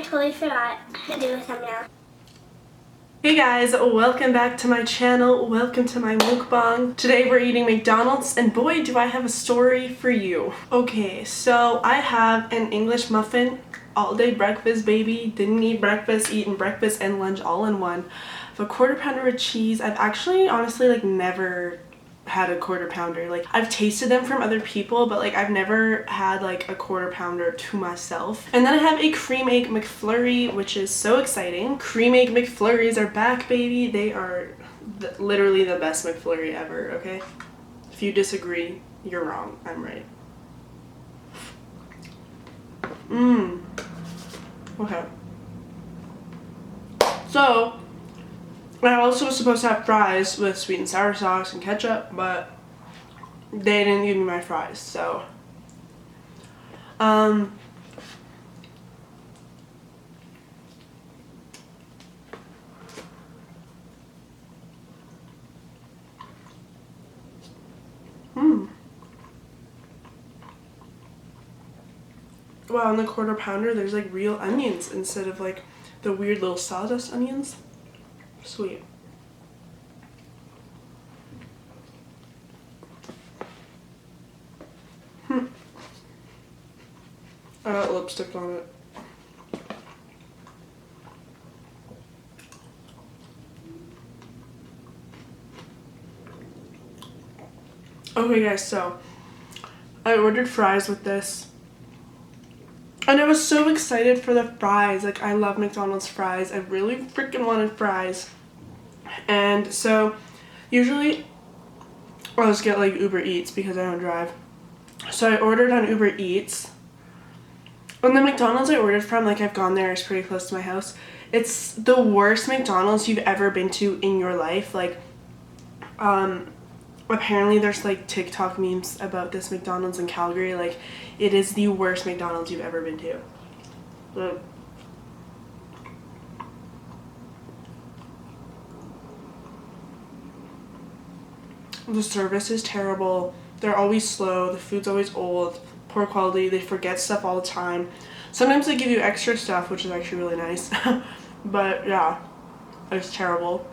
I totally forgot to do a thumbnail. Hey guys, welcome back to my channel. Welcome to my mukbang. Today we're eating McDonald's and boy do I have a story for you. Okay, so I have an English muffin, all day breakfast baby. Didn't eat breakfast, eaten breakfast and lunch all in one. I have a quarter pounder with cheese. I've actually honestly never had a quarter pounder. I've tasted them from other people, but I've never had a quarter pounder to myself. And then I have a cream egg McFlurry, which is so exciting. Cream egg McFlurries are back, baby. They are literally the best McFlurry ever, okay? If you disagree, you're wrong. I'm right. Okay. So I also was supposed to have fries with sweet and sour sauce and ketchup, but they didn't give me my fries, so Wow, on the quarter pounder there's real onions instead of the weird little sawdust onions. Sweet. I got lipstick on it. Okay guys, so I ordered fries with this. And I was so excited for the fries. I love McDonald's fries. I really freaking wanted fries. And so usually I'll just get Uber Eats because I don't drive. So I ordered on Uber Eats. And the McDonald's I ordered from, I've gone there, it's pretty close to my house. It's the worst McDonald's you've ever been to in your life. Apparently there's TikTok memes about this McDonald's in Calgary. It is the worst McDonald's you've ever been to. The service is terrible. They're always slow. The food's always old. Poor quality. They forget stuff all the time. Sometimes they give you extra stuff, which is actually really nice. But yeah, it's terrible.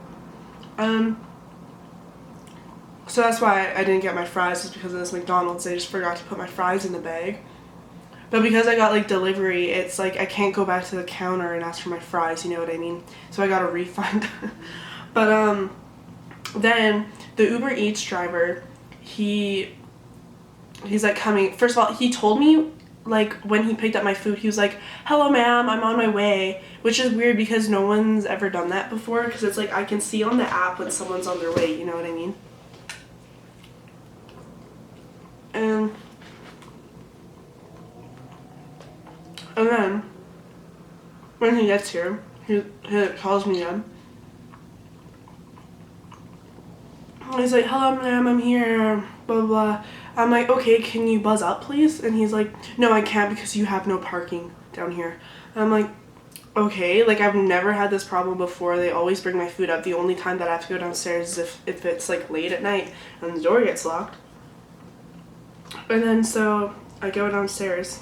So that's why I didn't get my fries, is because of this McDonald's. They just forgot to put my fries in the bag. But because I got delivery, it's I can't go back to the counter and ask for my fries, you know what I mean? So I got a refund. But then the Uber Eats driver, he's coming. First of all, he told me when he picked up my food, he was like, "Hello ma'am, I'm on my way," which is weird because no one's ever done that before, because it's I can see on the app when someone's on their way, you know what I mean? And then when he gets here, he calls me in. He's like, "Hello ma'am, I'm here, blah blah blah." I'm like, "Okay, can you buzz up please?" And he's like, "No, I can't because you have no parking down here." And I'm like, "Okay," I've never had this problem before. They always bring my food up. The only time that I have to go downstairs is if it's late at night and the door gets locked. And then so I go downstairs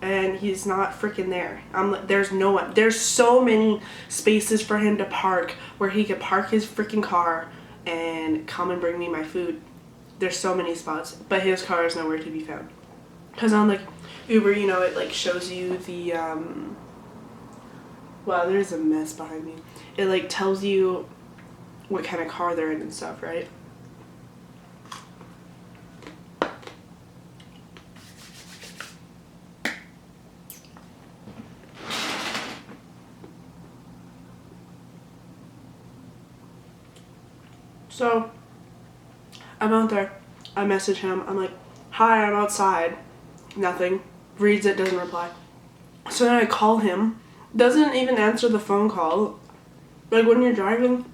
and he's not freaking there. There's no one. There's so many spaces for him to park where he could park his freaking car and come and bring me my food. There's so many spots, but his car is nowhere to be found. Because on Uber, it shows you the wow, there's a mess behind me. It tells you what kind of car they're in and stuff, right? So I'm out there. I message him. I'm like, "Hi, I'm outside." Nothing. Reads it, doesn't reply. So then I call him. Doesn't even answer the phone call. When you're driving,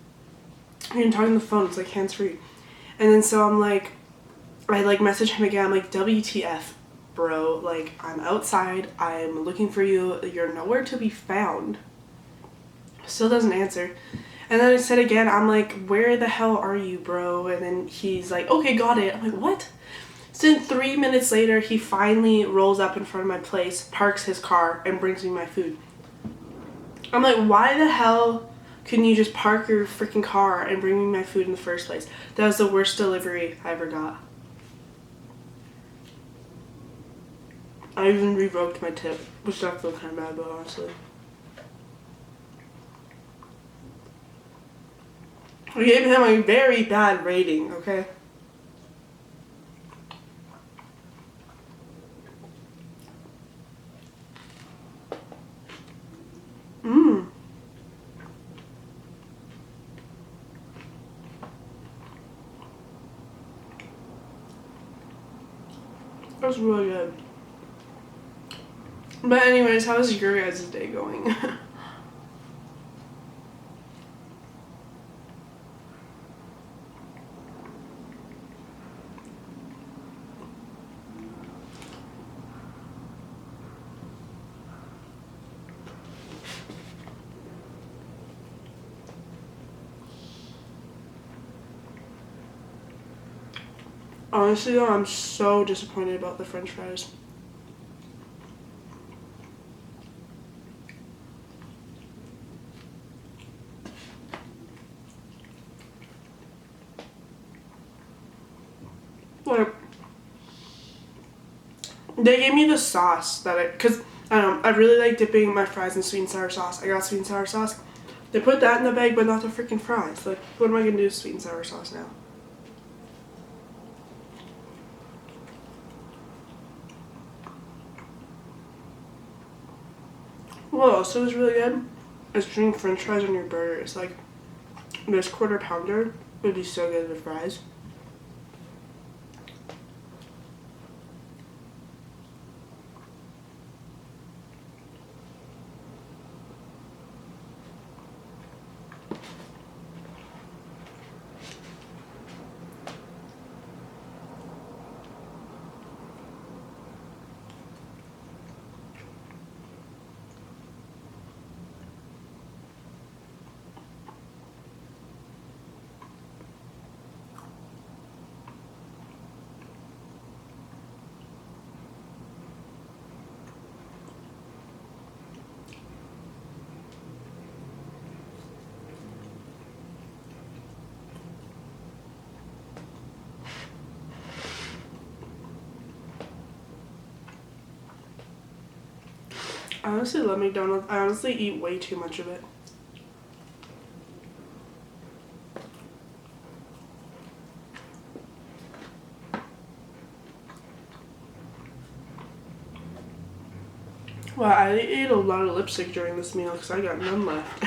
you're talking on the phone. It's hands-free. And then so I'm like, I message him again. I'm like, "WTF, bro? I'm outside. I'm looking for you. You're nowhere to be found." Still doesn't answer. And then I said again, I'm like, "Where the hell are you, bro?" And then he's like, "Okay, got it." I'm like, "What?" So then 3 minutes later, he finally rolls up in front of my place, parks his car, and brings me my food. I'm like, why the hell couldn't you just park your freaking car and bring me my food in the first place? That was the worst delivery I ever got. I even revoked my tip, which I feel kind of bad about, honestly. I gave him a very bad rating, okay? Mmm. That was really good. But anyways, how's your guys' day going? Honestly though, I'm so disappointed about the french fries. Like, they gave me the sauce cause I don't know, I really like dipping my fries in sweet and sour sauce. I got sweet and sour sauce. They put that in the bag, but not the freaking fries. Like, what am I gonna do with sweet and sour sauce now? What also is really good is doing french fries on your burger. It's like this quarter pounder would be so good with fries. I honestly love McDonald's. I honestly eat way too much of it. Well, I ate a lot of lipstick during this meal because I got none left.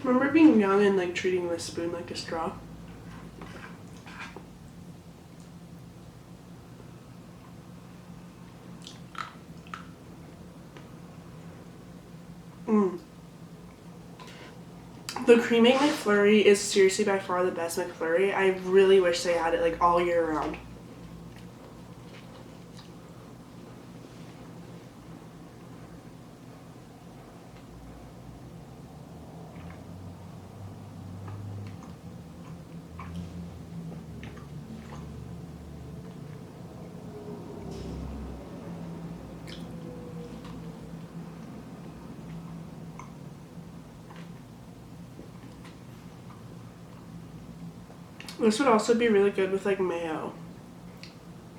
Remember being young and like treating the spoon like a straw? Mm. The Creme McFlurry is seriously by far the best McFlurry. I really wish they had it like all year round. This would also be really good with like mayo.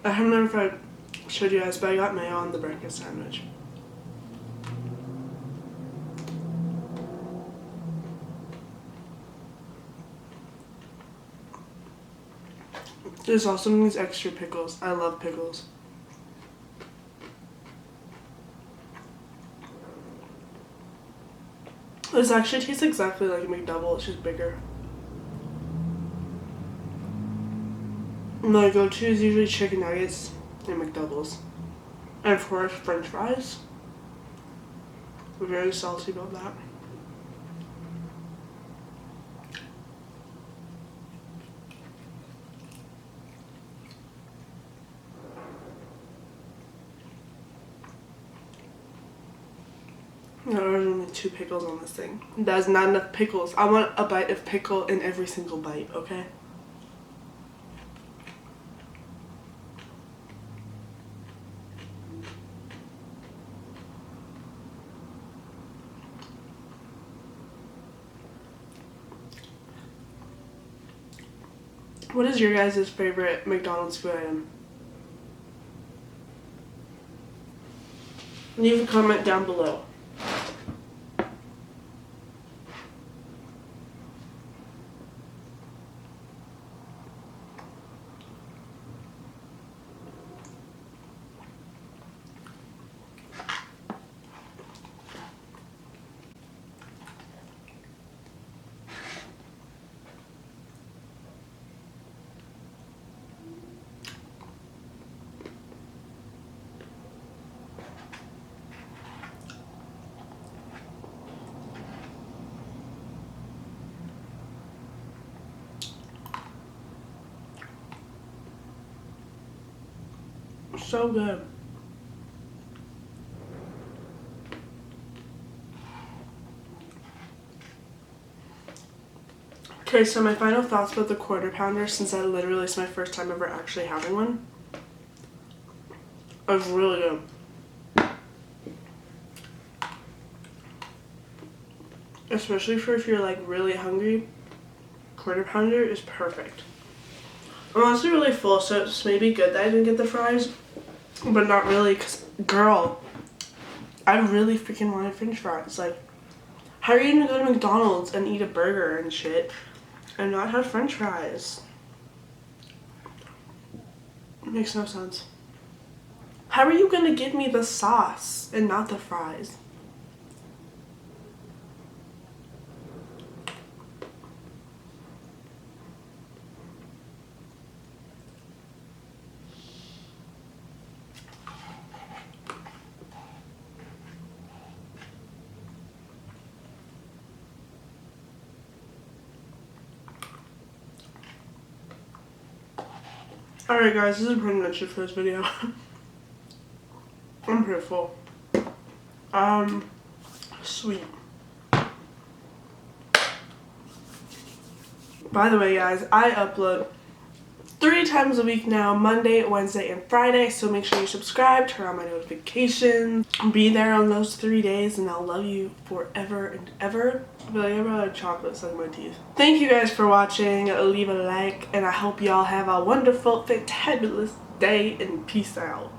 I don't remember if I showed you guys, but I got mayo on the breakfast sandwich. This also needs extra pickles. I love pickles. This actually tastes exactly like a McDouble, it's just bigger. My go-to is usually chicken nuggets and McDoubles. And of course, french fries. I'm very salty about that. There are only 2 pickles on this thing. That is not enough pickles. I want a bite of pickle in every single bite, okay? What is your guys' favorite McDonald's food item? Leave a comment down below. So good. Okay, so my final thoughts about the quarter pounder, since that literally is my first time ever actually having one. It was really good. Especially for if you're like really hungry, quarter pounder is perfect. I'm honestly really full, so it's maybe good that I didn't get the fries, but not really, because girl, I really freaking wanted french fries. Like, how are you gonna go to McDonald's and eat a burger and shit and not have french fries? It makes no sense. How are you gonna give me the sauce and not the fries? Alright guys, this is pretty much it for this video. I'm pretty full. Sweet. By the way guys, I upload 3 times a week now, Monday, Wednesday, and Friday, so make sure you subscribe, turn on my notifications, be there on those 3 days, and I'll love you forever and ever. I feel like I have a chocolate stuck in my teeth. Thank you guys for watching, leave a like, and I hope y'all have a wonderful, fantabulous day, and peace out.